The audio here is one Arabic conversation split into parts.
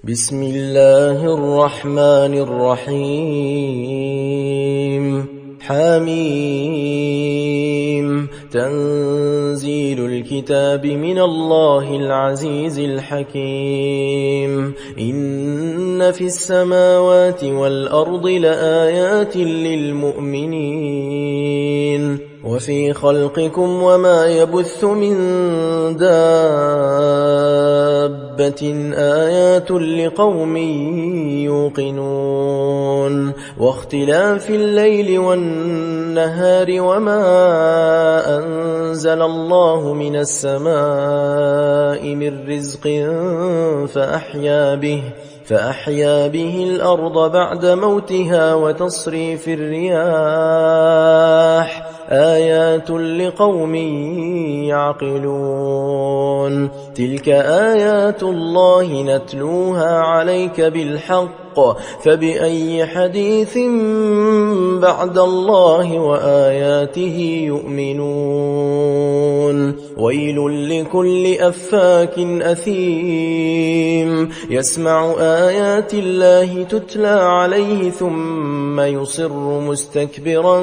بسم الله الرحمن الرحيم حميم تنزيل الكتاب من الله العزيز الحكيم إن في السماوات والأرض لآيات للمؤمنين وفي خلقكم وما يبث من دابة آيات لقوم يوقنون واختلاف الليل والنهار وما أنزل الله من السماء من رزق فأحيا به الأرض بعد موتها وتصريف الرياح آيات لقوم يعقلون تلك آيات الله نتلوها عليك بالحق فبأي حديث بعد الله وآياته يؤمنون ويل لكل أفاك أثيم يسمع آيات الله تتلى عليه ثم يصر مستكبرا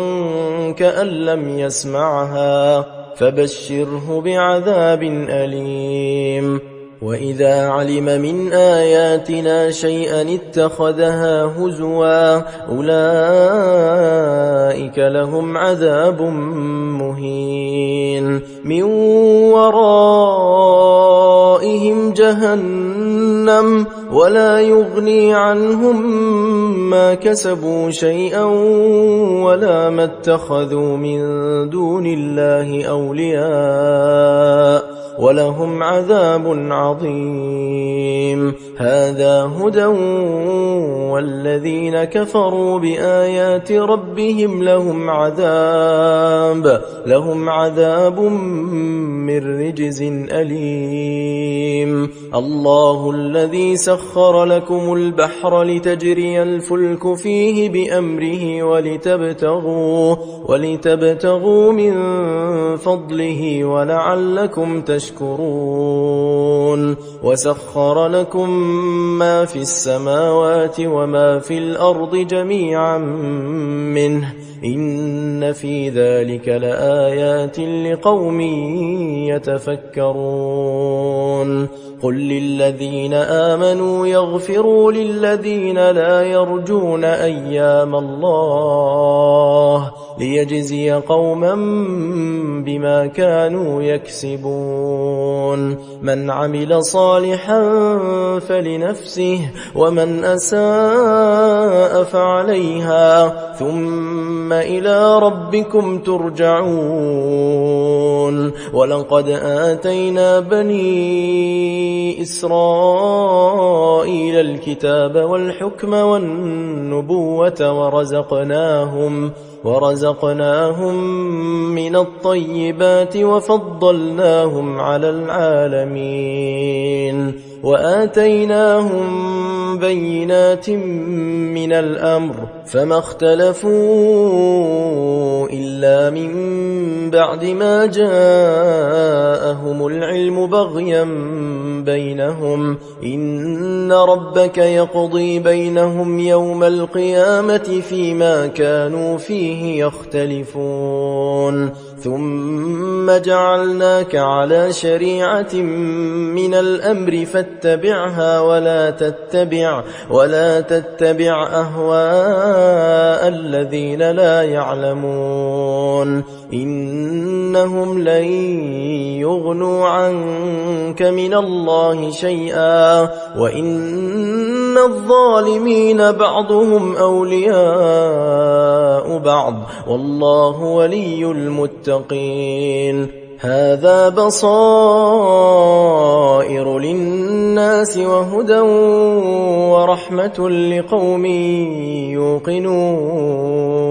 كأن لم يسمعها فبشره بعذاب أليم وإذا علم من آياتنا شيئا اتخذها هزوا أولئك لهم عذاب مهين من ورائهم جهنم ولا يغني عنهم ما كسبوا شيئا ولا ما اتخذوا من دون الله أولياء ولهم عذاب عظيم هذا هدى والذين كفروا بآيات ربهم لهم عذاب من رجز أليم الله الذي سخر لكم البحر لتجري الفلك فيه بأمره ولتبتغوا من فضله ولعلكم تشكرون وسخر لكم ما في السماوات وما في الأرض جميعا منه إن في ذلك لآيات لقوم يتفكرون قل للذين آمنوا يغفروا للذين لا يرجون أيام الله ليجزي قوما بما كانوا يكسبون من عمل صالحا فلنفسه ومن أساء فعليها ثم إلى ربكم ترجعون ولقد آتينا بني إسرائيل الكتاب والحكم والنبوة ورزقناهم من الطيبات وفضلناهم على العالمين وآتيناهم بينات من الأمر فما اختلفوا إلا من بعد ما جاءهم العلم بغيا بينهم إن ربك يقضي بينهم يوم القيامة فيما كانوا فيه يختلفون ثم جعلناك على شريعة من الأمر فاتبعها ولا تتبع أهواء الذين لا يعلمون إنهم لن يغنوا عنك من الله شيئا وإن الظالمين بعضهم أولياء بعض والله ولي المتقين هذا بصائر للناس وهدى ورحمة لقوم يوقنون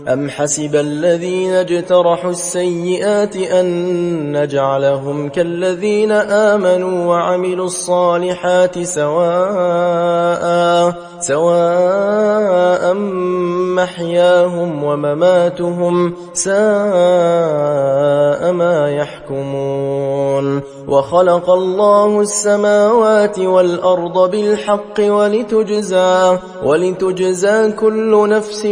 أم حسب الذين اجترحوا السيئات أن نجعلهم كالذين آمنوا وعملوا الصالحات سواء محياهم ومماتهم ساء ما يحكمون يحكمون وخلق الله السماوات والأرض بالحق ولتجزى كل نفس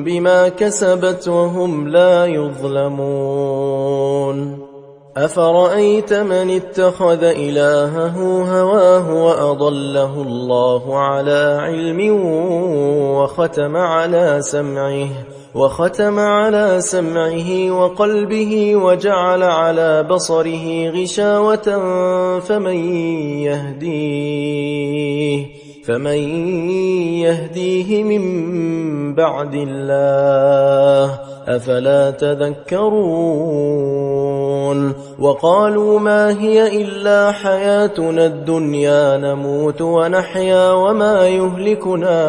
بما كسبت وهم لا يظلمون أفرأيت من اتخذ إلهه هواه وأضله الله على علم وختم على سمعه وقلبه وجعل على بصره غشاوة فمن يهديه من بعد الله أفلا تذكرون وقالوا ما هي إلا حياتنا الدنيا نموت ونحيا وما يهلكنا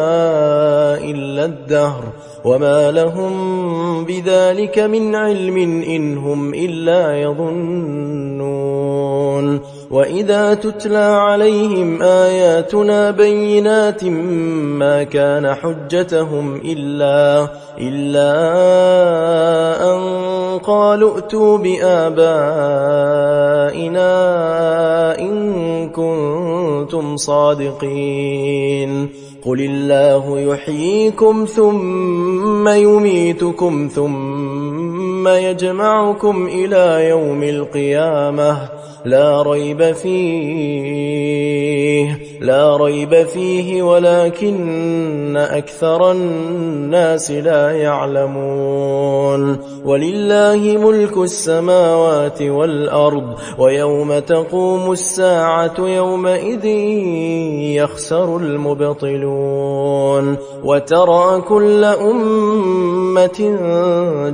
إلا الدهر وما لهم بذلك من علم إن هم إلا يظنون وإذا تتلى عليهم آياتنا بينات ما كان حجتهم إلا أن قالوا ائتوا بآبائنا إن كنتم صادقين قل الله يحييكم ثم يميتكم ثم يجمعكم إلى يوم القيامة لا ريب فيه ولكن أكثر الناس لا يعلمون ولله ملك السماوات والأرض ويوم تقوم الساعة يومئذ يخسر المبطلون وترى كل أمة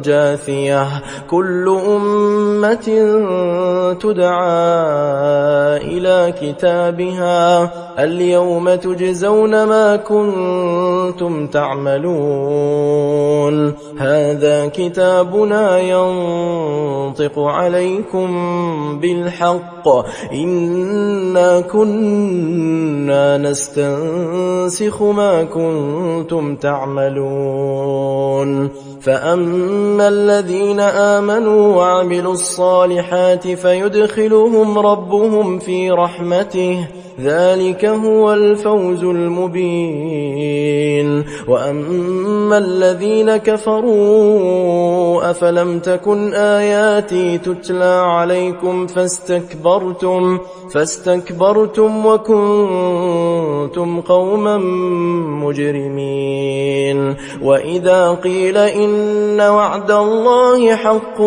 جاثية كل أمة تدعى إلى كتابها اليوم تجزون ما كنتم تعملون هذا كتابنا ينطق عليكم بالحق إنا كنا نستنسخ ما كنتم تعملون فأما الذين آمنوا وعملوا الصالحات فيدخلهم ربهم في رحمته ذلك هو الفوز المبين وأما الذين كفروا أفلم تكن آياتي تتلى عليكم فاستكبرتم وكنتم قوما مجرمين وإذا قيل إن وعد الله حق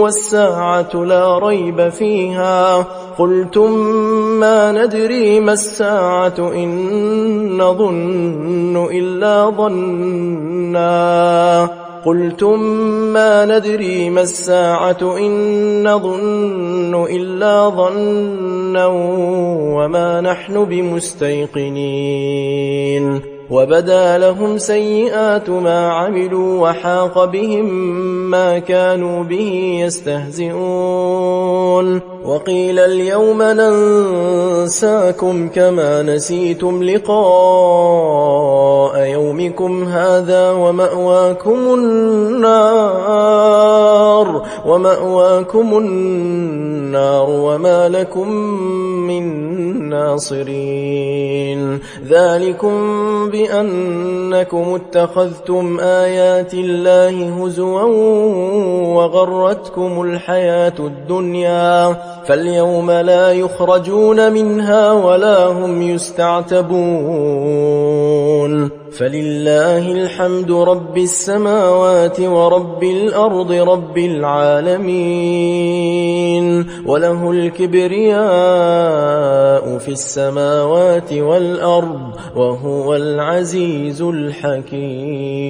والساعة لا ريب فيها قلتم ما ندري ما الساعة إن نظن إلا ظنا وما نحن بمستيقنين وبدا لهم سيئات ما عملوا وحاق بهم ما كانوا به يستهزئون وقيل اليوم ننساكم كما نسيتم لقاء يومكم هذا ومأواكم النار وما لكم من ناصرين ذلكم بأنكم اتخذتم آيات الله هزوا وغرتكم الحياة الدنيا فاليوم لا يخرجون منها ولا هم يستعتبون فلله الحمد رب السماوات ورب الأرض رب العالمين وله الكبرياء في السماوات والأرض وهو العزيز الحكيم